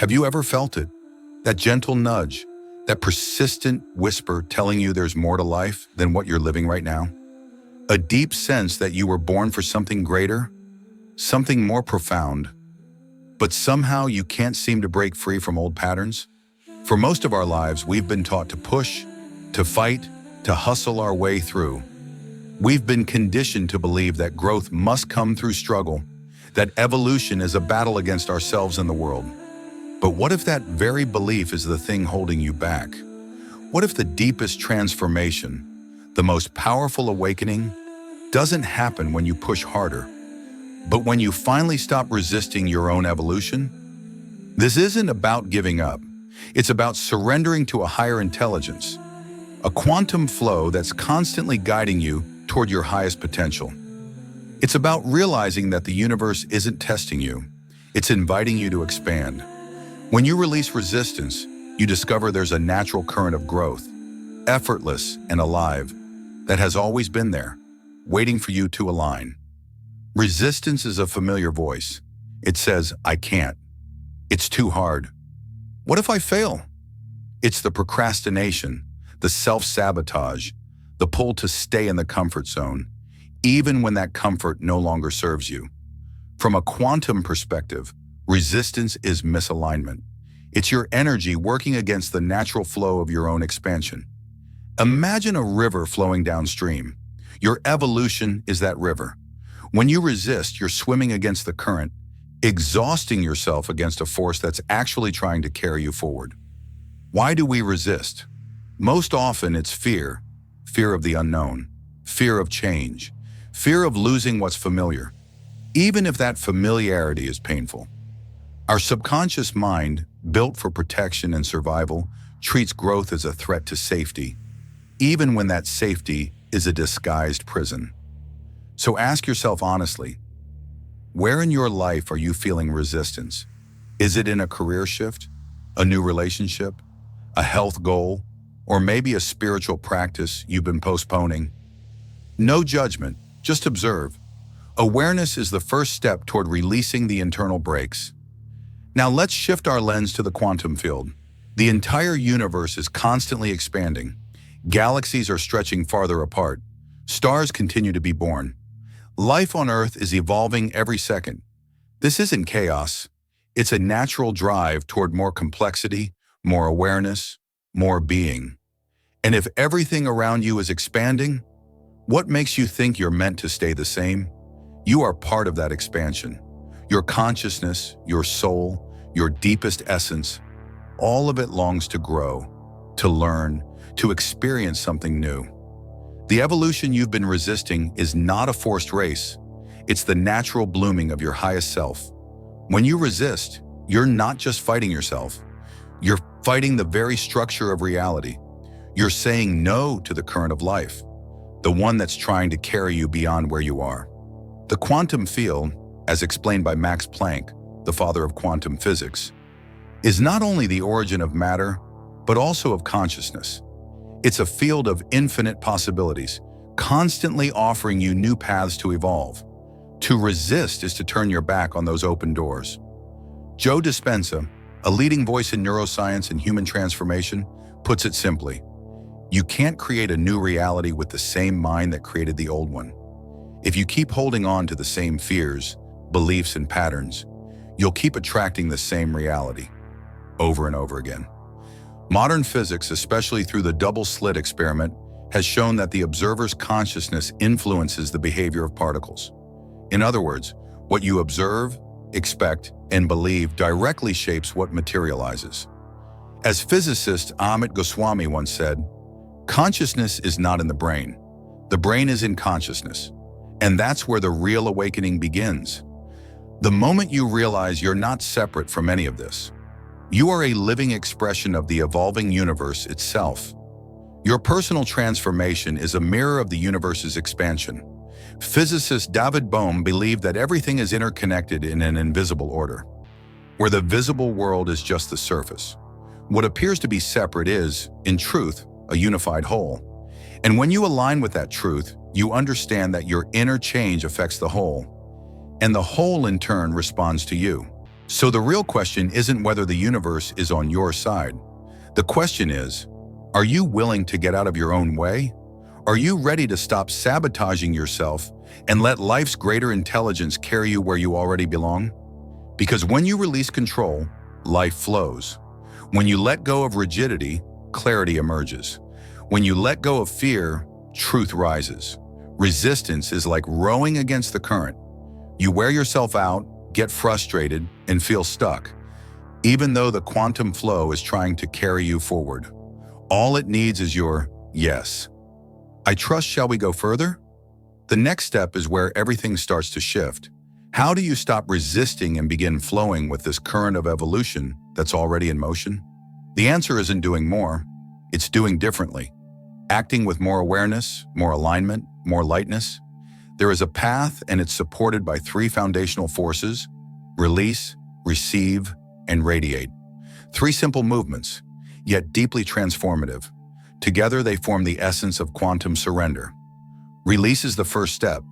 Have you ever felt it? That gentle nudge, that persistent whisper telling you there's more to life than what you're living right now? A deep sense that you were born for something greater, something more profound, but somehow you can't seem to break free from old patterns? For most of our lives, we've been taught to push, to fight, to hustle our way through. We've been conditioned to believe that growth must come through struggle, that evolution is a battle against ourselves and the world. But what if that very belief is the thing holding you back? What if the deepest transformation, the most powerful awakening, doesn't happen when you push harder, but when you finally stop resisting your own evolution? This isn't about giving up. It's about surrendering to a higher intelligence, a quantum flow that's constantly guiding you toward your highest potential. It's about realizing that the universe isn't testing you. It's inviting you to expand. When you release resistance, you discover there's a natural current of growth, effortless and alive, that has always been there, waiting for you to align. Resistance is a familiar voice. It says, I can't. It's too hard. What if I fail? It's the procrastination, the self-sabotage, the pull to stay in the comfort zone, even when that comfort no longer serves you. From a quantum perspective, resistance is misalignment. It's your energy working against the natural flow of your own expansion. Imagine a river flowing downstream. Your evolution is that river. When you resist, you're swimming against the current, exhausting yourself against a force that's actually trying to carry you forward. Why do we resist? Most often it's fear, fear of the unknown, fear of change, fear of losing what's familiar, even if that familiarity is painful. Our subconscious mind, built for protection and survival, treats growth as a threat to safety, even when that safety is a disguised prison. So ask yourself honestly, where in your life are you feeling resistance? Is it in a career shift, a new relationship, a health goal, or maybe a spiritual practice you've been postponing? No judgment, just observe. Awareness is the first step toward releasing the internal brakes. Now let's shift our lens to the quantum field. The entire universe is constantly expanding. Galaxies are stretching farther apart. Stars continue to be born. Life on Earth is evolving every second. This isn't chaos. It's a natural drive toward more complexity, more awareness, more being. And if everything around you is expanding, what makes you think you're meant to stay the same? You are part of that expansion. Your consciousness, your soul, your deepest essence, all of it longs to grow, to learn, to experience something new. The evolution you've been resisting is not a forced race. It's the natural blooming of your highest self. When you resist, you're not just fighting yourself. You're fighting the very structure of reality. You're saying no to the current of life, the one that's trying to carry you beyond where you are. The quantum field, as explained by Max Planck, the father of quantum physics, is not only the origin of matter, but also of consciousness. It's a field of infinite possibilities, constantly offering you new paths to evolve. To resist is to turn your back on those open doors. Joe Dispenza, a leading voice in neuroscience and human transformation, puts it simply: you can't create a new reality with the same mind that created the old one. If you keep holding on to the same fears, beliefs, and patterns, you'll keep attracting the same reality over and over again. Modern physics, especially through the double-slit experiment, has shown that the observer's consciousness influences the behavior of particles. In other words, what you observe, expect, and believe directly shapes what materializes. As physicist Amit Goswami once said, consciousness is not in the brain. The brain is in consciousness. And that's where the real awakening begins. The moment you realize you're not separate from any of this, you are a living expression of the evolving universe itself. Your personal transformation is a mirror of the universe's expansion. Physicist David Bohm believed that everything is interconnected in an invisible order, where the visible world is just the surface. What appears to be separate is, in truth, a unified whole. And when you align with that truth, you understand that your inner change affects the whole, and the whole in turn responds to you. So the real question isn't whether the universe is on your side. The question is, are you willing to get out of your own way? Are you ready to stop sabotaging yourself and let life's greater intelligence carry you where you already belong? Because when you release control, life flows. When you let go of rigidity, clarity emerges. When you let go of fear, truth rises. Resistance is like rowing against the current. You wear yourself out, get frustrated, and feel stuck, even though the quantum flow is trying to carry you forward. All it needs is your yes. I trust. Shall we go further? The next step is where everything starts to shift. How do you stop resisting and begin flowing with this current of evolution that's already in motion? The answer isn't doing more, it's doing differently. Acting with more awareness, more alignment, more lightness. There is a path, and it's supported by three foundational forces: release, receive, and radiate. Three simple movements, yet deeply transformative. Together they form the essence of quantum surrender. Release is the first step.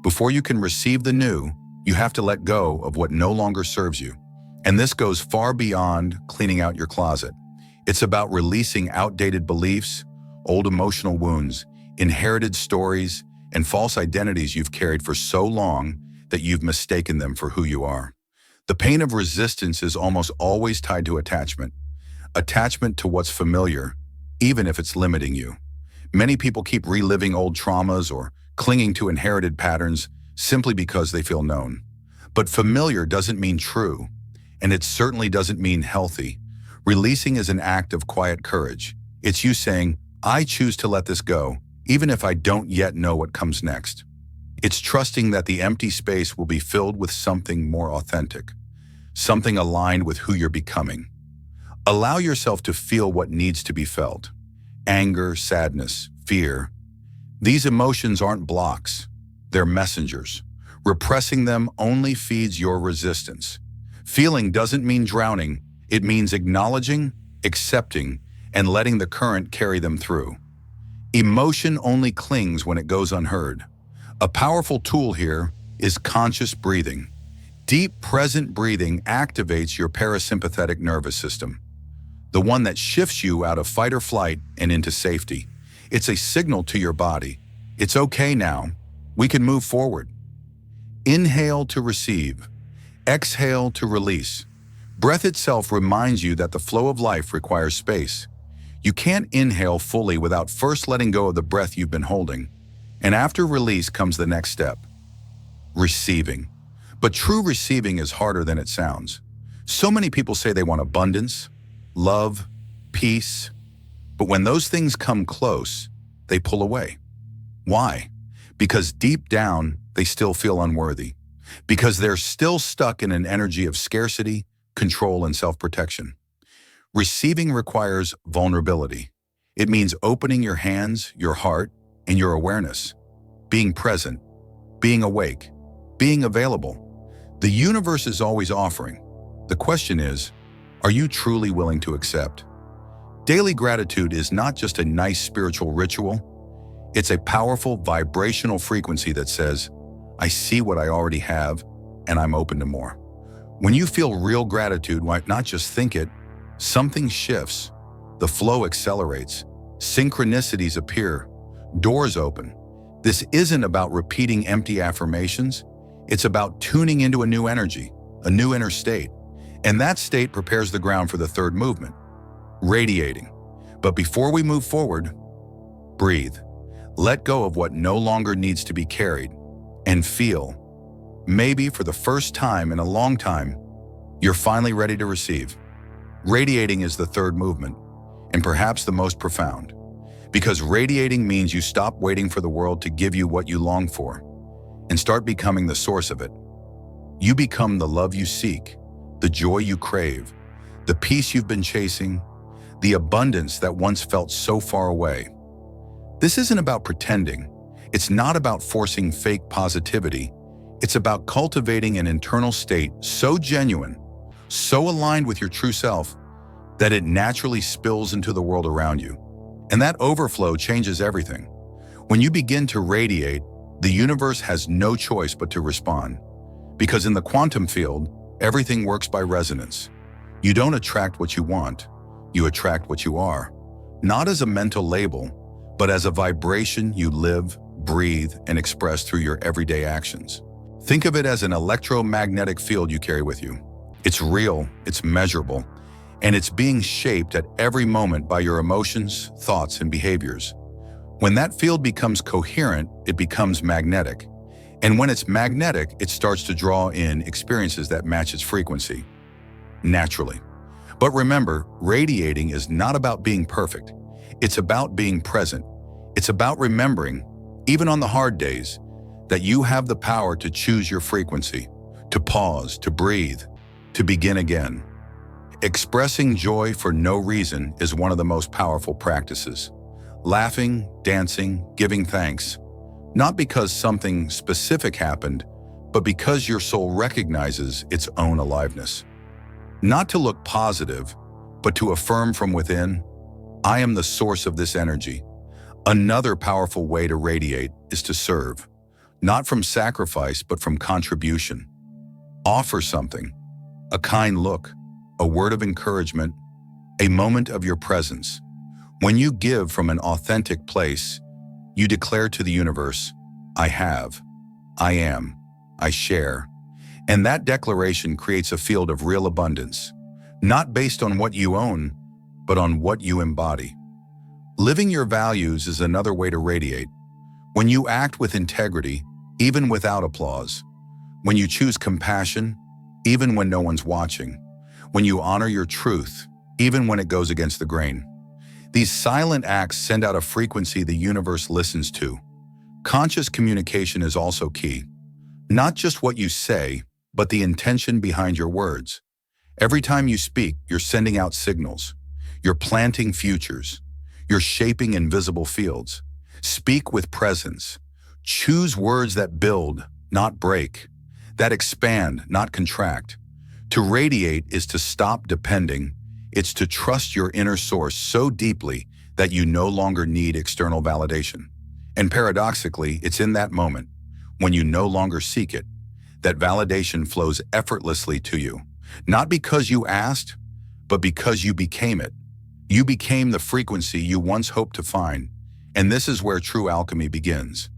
Before you can receive the new, you have to let go of what no longer serves you. And this goes far beyond cleaning out your closet. It's about releasing outdated beliefs, old emotional wounds, inherited stories, and false identities you've carried for so long that you've mistaken them for who you are. The pain of resistance is almost always tied to attachment. Attachment to what's familiar, even if it's limiting you. Many people keep reliving old traumas or clinging to inherited patterns simply because they feel known. But familiar doesn't mean true, and it certainly doesn't mean healthy. Releasing is an act of quiet courage. It's you saying, I choose to let this go, even if I don't yet know what comes next. It's trusting that the empty space will be filled with something more authentic, something aligned with who you're becoming. Allow yourself to feel what needs to be felt. Anger, sadness, fear. These emotions aren't blocks, they're messengers. Repressing them only feeds your resistance. Feeling doesn't mean drowning, it means acknowledging, accepting, and letting the current carry them through. Emotion only clings when it goes unheard. A powerful tool here is conscious breathing. Deep, present breathing activates your parasympathetic nervous system, the one that shifts you out of fight or flight and into safety. It's a signal to your body. It's okay now. We can move forward. Inhale to receive. Exhale to release. Breath itself reminds you that the flow of life requires space. You can't inhale fully without first letting go of the breath you've been holding. And after release comes the next step, receiving. But true receiving is harder than it sounds. So many people say they want abundance, love, peace, but when those things come close, they pull away. Why? Because deep down, they still feel unworthy. Because they're still stuck in an energy of scarcity, control, and self-protection. Receiving requires vulnerability. It means opening your hands, your heart, and your awareness. Being present, being awake, being available. The universe is always offering. The question is, are you truly willing to accept? Daily gratitude is not just a nice spiritual ritual. It's a powerful vibrational frequency that says, I see what I already have, and I'm open to more. When you feel real gratitude, why not just think it? Something shifts. The flow accelerates. Synchronicities appear. Doors open. This isn't about repeating empty affirmations. It's about tuning into a new energy, a new inner state. And that state prepares the ground for the third movement, radiating. But before we move forward, breathe. Let go of what no longer needs to be carried and feel. Maybe for the first time in a long time, you're finally ready to receive. Radiating is the third movement, and perhaps the most profound. Because radiating means you stop waiting for the world to give you what you long for and start becoming the source of it. You become the love you seek, the joy you crave, the peace you've been chasing, the abundance that once felt so far away. This isn't about pretending. It's not about forcing fake positivity. It's about cultivating an internal state so genuine, so aligned with your true self, that it naturally spills into the world around you. And that overflow changes everything. When you begin to radiate, the universe has no choice but to respond. Because in the quantum field, Everything works by resonance. You don't attract what you want, you attract what you are. Not as a mental label, but as a vibration you live, breathe, and express through your everyday actions. Think of it as an electromagnetic field you carry with you. It's real, it's measurable, and it's being shaped at every moment by your emotions, thoughts, and behaviors. When that field becomes coherent, it becomes magnetic. And when it's magnetic, it starts to draw in experiences that match its frequency, naturally. But remember, radiating is not about being perfect. It's about being present. It's about remembering, even on the hard days, that you have the power to choose your frequency, to pause, to breathe, to begin again. Expressing joy for no reason is one of the most powerful practices. Laughing, dancing, giving thanks, not because something specific happened, but because your soul recognizes its own aliveness. Not to look positive, but to affirm from within, I am the source of this energy. Another powerful way to radiate is to serve, not from sacrifice, but from contribution. Offer something, a kind look, a word of encouragement, a moment of your presence. When you give from an authentic place, you declare to the universe, I have, I am, I share. And that declaration creates a field of real abundance, not based on what you own, but on what you embody. Living your values is another way to radiate. When you act with integrity, even without applause. When you choose compassion, even when no one's watching. When you honor your truth, even when it goes against the grain. These silent acts send out a frequency the universe listens to. Conscious communication is also key. Not just what you say, but the intention behind your words. Every time you speak, you're sending out signals. You're planting futures. You're shaping invisible fields. Speak with presence. Choose words that build, not break. That expand, not contract. To radiate is to stop depending. It's to trust your inner source so deeply that you no longer need external validation. And paradoxically, it's in that moment, when you no longer seek it, that validation flows effortlessly to you. Not because you asked, but because you became it. You became the frequency you once hoped to find, and this is where true alchemy begins.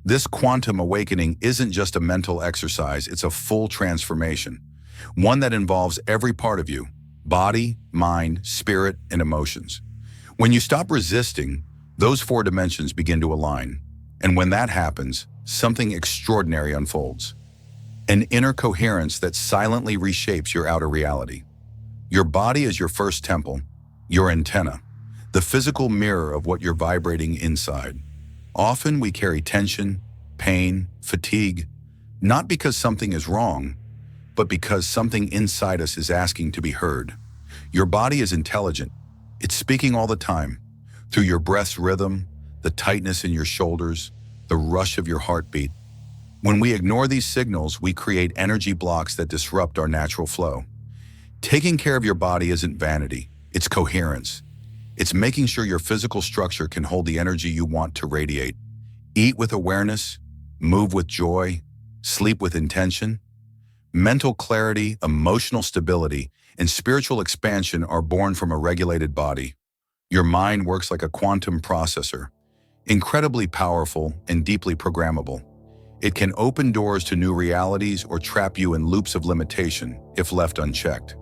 This quantum awakening isn't just a mental exercise, it's a full transformation, one that involves every part of you, body, mind, spirit, and emotions. When you stop resisting, those four dimensions begin to align, and when that happens, something extraordinary unfolds. An inner coherence that silently reshapes your outer reality. Your body is your first temple, your antenna, the physical mirror of what you're vibrating inside. Often we carry tension, pain, fatigue, not because something is wrong, but because something inside us is asking to be heard. Your body is intelligent. It's speaking all the time, through your breath's rhythm, the tightness in your shoulders, the rush of your heartbeat. When we ignore these signals, we create energy blocks that disrupt our natural flow. Taking care of your body isn't vanity, it's coherence. It's making sure your physical structure can hold the energy you want to radiate. Eat with awareness, move with joy, sleep with intention. Mental clarity, emotional stability, and spiritual expansion are born from a regulated body. Your mind works like a quantum processor, incredibly powerful and deeply programmable. It can open doors to new realities or trap you in loops of limitation if left unchecked.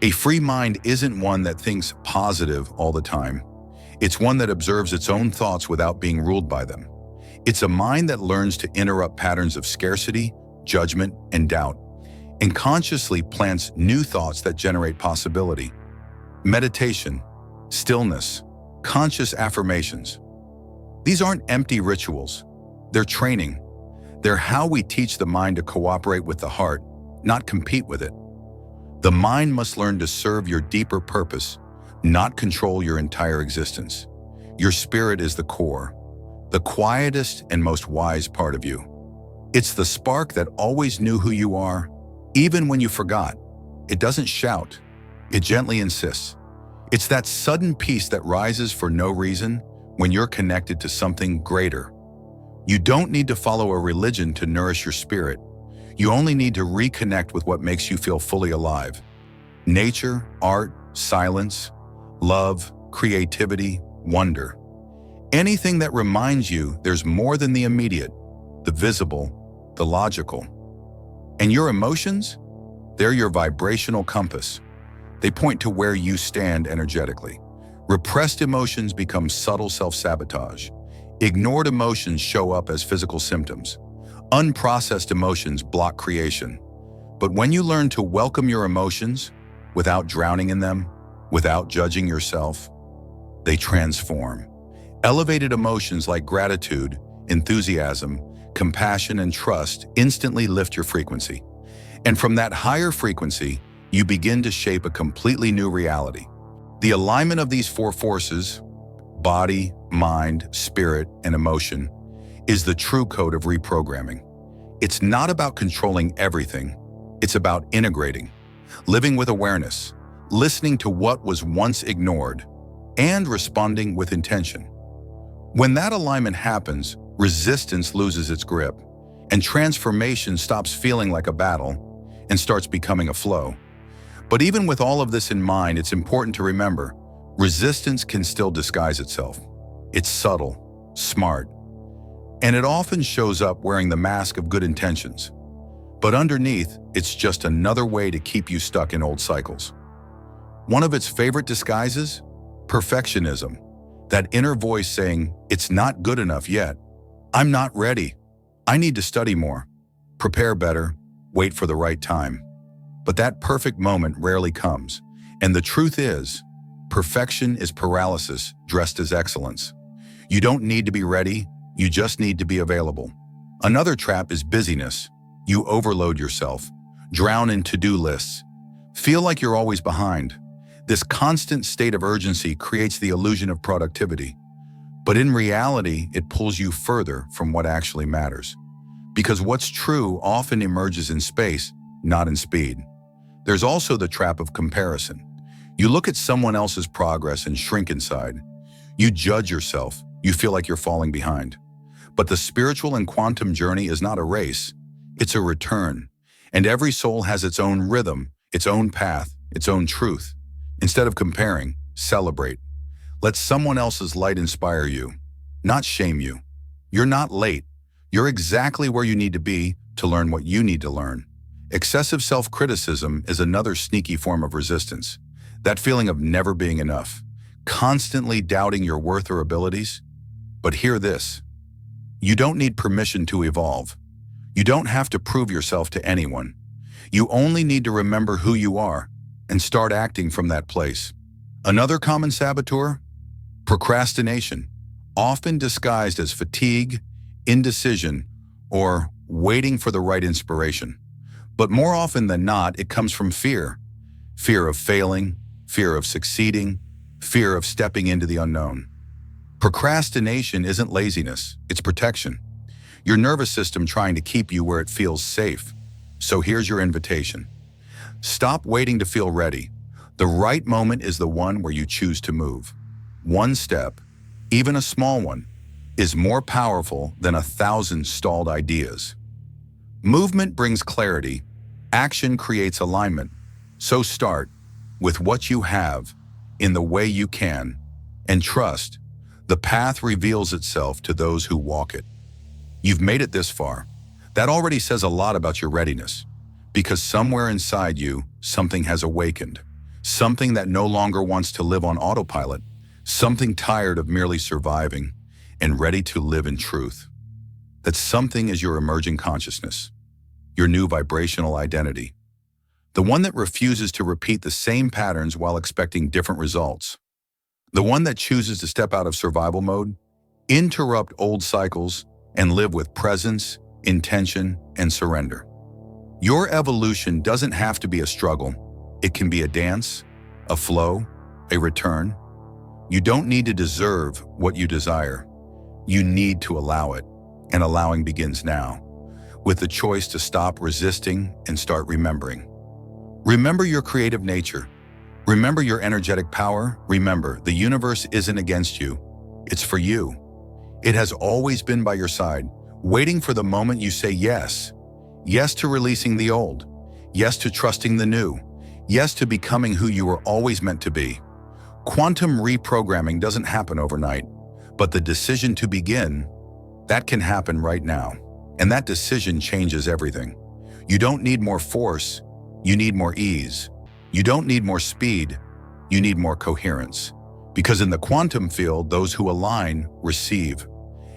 A free mind isn't one that thinks positive all the time. It's one that observes its own thoughts without being ruled by them. It's a mind that learns to interrupt patterns of scarcity, judgment, and doubt, and consciously plants new thoughts that generate possibility. Meditation, stillness, conscious affirmations. These aren't empty rituals. They're training. They're how we teach the mind to cooperate with the heart, not compete with it. The mind must learn to serve your deeper purpose, not control your entire existence. Your spirit is the core, the quietest and most wise part of you. It's the spark that always knew who you are, even when you forgot. It doesn't shout, it gently insists. It's that sudden peace that rises for no reason when you're connected to something greater. You don't need to follow a religion to nourish your spirit. You only need to reconnect with what makes you feel fully alive. Nature, art, silence, love, creativity, wonder. Anything that reminds you there's more than the immediate, the visible, the logical. And your emotions? They're your vibrational compass. They point to where you stand energetically. Repressed emotions become subtle self-sabotage. Ignored emotions show up as physical symptoms. Unprocessed emotions block creation. But when you learn to welcome your emotions without drowning in them, without judging yourself, they transform. Elevated emotions like gratitude, enthusiasm, compassion, and trust instantly lift your frequency. And from that higher frequency, you begin to shape a completely new reality. The alignment of these four forces, body, mind, spirit, and emotion, is the true code of reprogramming. It's not about controlling everything. It's about integrating, living with awareness, listening to what was once ignored, and responding with intention. When that alignment happens, resistance loses its grip, and transformation stops feeling like a battle and starts becoming a flow. But even with all of this in mind, it's important to remember, resistance can still disguise itself. It's subtle, smart, and it often shows up wearing the mask of good intentions. But underneath, it's just another way to keep you stuck in old cycles. One of its favorite disguises? Perfectionism. That inner voice saying, it's not good enough yet. I'm not ready. I need to study more, prepare better, wait for the right time. But that perfect moment rarely comes. And the truth is, perfection is paralysis dressed as excellence. You don't need to be ready, you just need to be available. Another trap is busyness. You overload yourself, drown in to-do lists, feel like you're always behind. This constant state of urgency creates the illusion of productivity. But in reality, it pulls you further from what actually matters. Because what's true often emerges in space, not in speed. There's also the trap of comparison. You look at someone else's progress and shrink inside. You judge yourself. You feel like you're falling behind. But the spiritual and quantum journey is not a race. It's a return. And every soul has its own rhythm, its own path, its own truth. Instead of comparing, celebrate. Let someone else's light inspire you, not shame you. You're not late. You're exactly where you need to be to learn what you need to learn. Excessive self-criticism is another sneaky form of resistance. That feeling of never being enough, constantly doubting your worth or abilities. But hear this. You don't need permission to evolve. You don't have to prove yourself to anyone. You only need to remember who you are and start acting from that place. Another common saboteur? Procrastination, often disguised as fatigue, indecision, or waiting for the right inspiration. But more often than not, it comes from fear. Fear of failing, fear of succeeding, fear of stepping into the unknown. Procrastination isn't laziness, it's protection. Your nervous system trying to keep you where it feels safe. So here's your invitation. Stop waiting to feel ready. The right moment is the one where you choose to move. One step, even a small one, is more powerful than 1,000 stalled ideas. Movement brings clarity. Action creates alignment. So start with what you have, in the way you can, and trust, the path reveals itself to those who walk it. You've made it this far. That already says a lot about your readiness, because somewhere inside you, something has awakened. Something that no longer wants to live on autopilot. Something tired of merely surviving and ready to live in truth. That something is your emerging consciousness, your new vibrational identity. The one that refuses to repeat the same patterns while expecting different results. The one that chooses to step out of survival mode, interrupt old cycles, and live with presence, intention, and surrender. Your evolution doesn't have to be a struggle. It can be a dance, a flow, a return. You don't need to deserve what you desire. You need to allow it, and allowing begins now, with the choice to stop resisting and start remembering. Remember your creative nature. Remember your energetic power. Remember, the universe isn't against you. It's for you. It has always been by your side, waiting for the moment you say yes. Yes to releasing the old. Yes to trusting the new. Yes to becoming who you were always meant to be. Quantum reprogramming doesn't happen overnight, but the decision to begin, that can happen right now. And that decision changes everything. You don't need more force, you need more ease. You don't need more speed, you need more coherence. Because in the quantum field, those who align receive,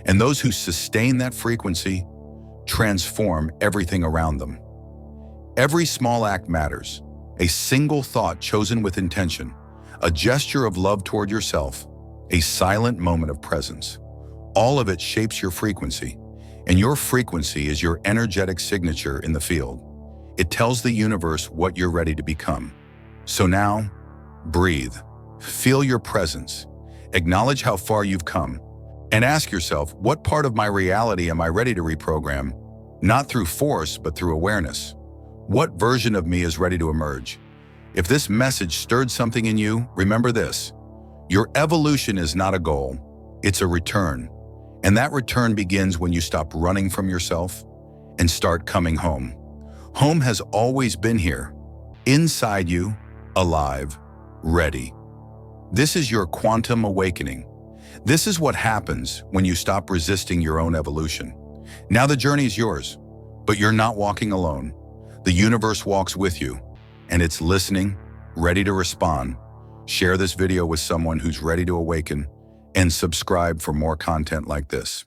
and those who sustain that frequency transform everything around them. Every small act matters. A single thought chosen with intention, a gesture of love toward yourself, a silent moment of presence. All of it shapes your frequency, and your frequency is your energetic signature in the field. It tells the universe what you're ready to become. So now, breathe, feel your presence, acknowledge how far you've come, and ask yourself, what part of my reality am I ready to reprogram? Not through force, but through awareness. What version of me is ready to emerge? If this message stirred something in you, remember this. Your evolution is not a goal, it's a return. And that return begins when you stop running from yourself and start coming home. Home has always been here, inside you, alive, ready. This is your quantum awakening. This is what happens when you stop resisting your own evolution. Now the journey is yours, but you're not walking alone. The universe walks with you, and it's listening, ready to respond. Share this video with someone who's ready to awaken, and subscribe for more content like this.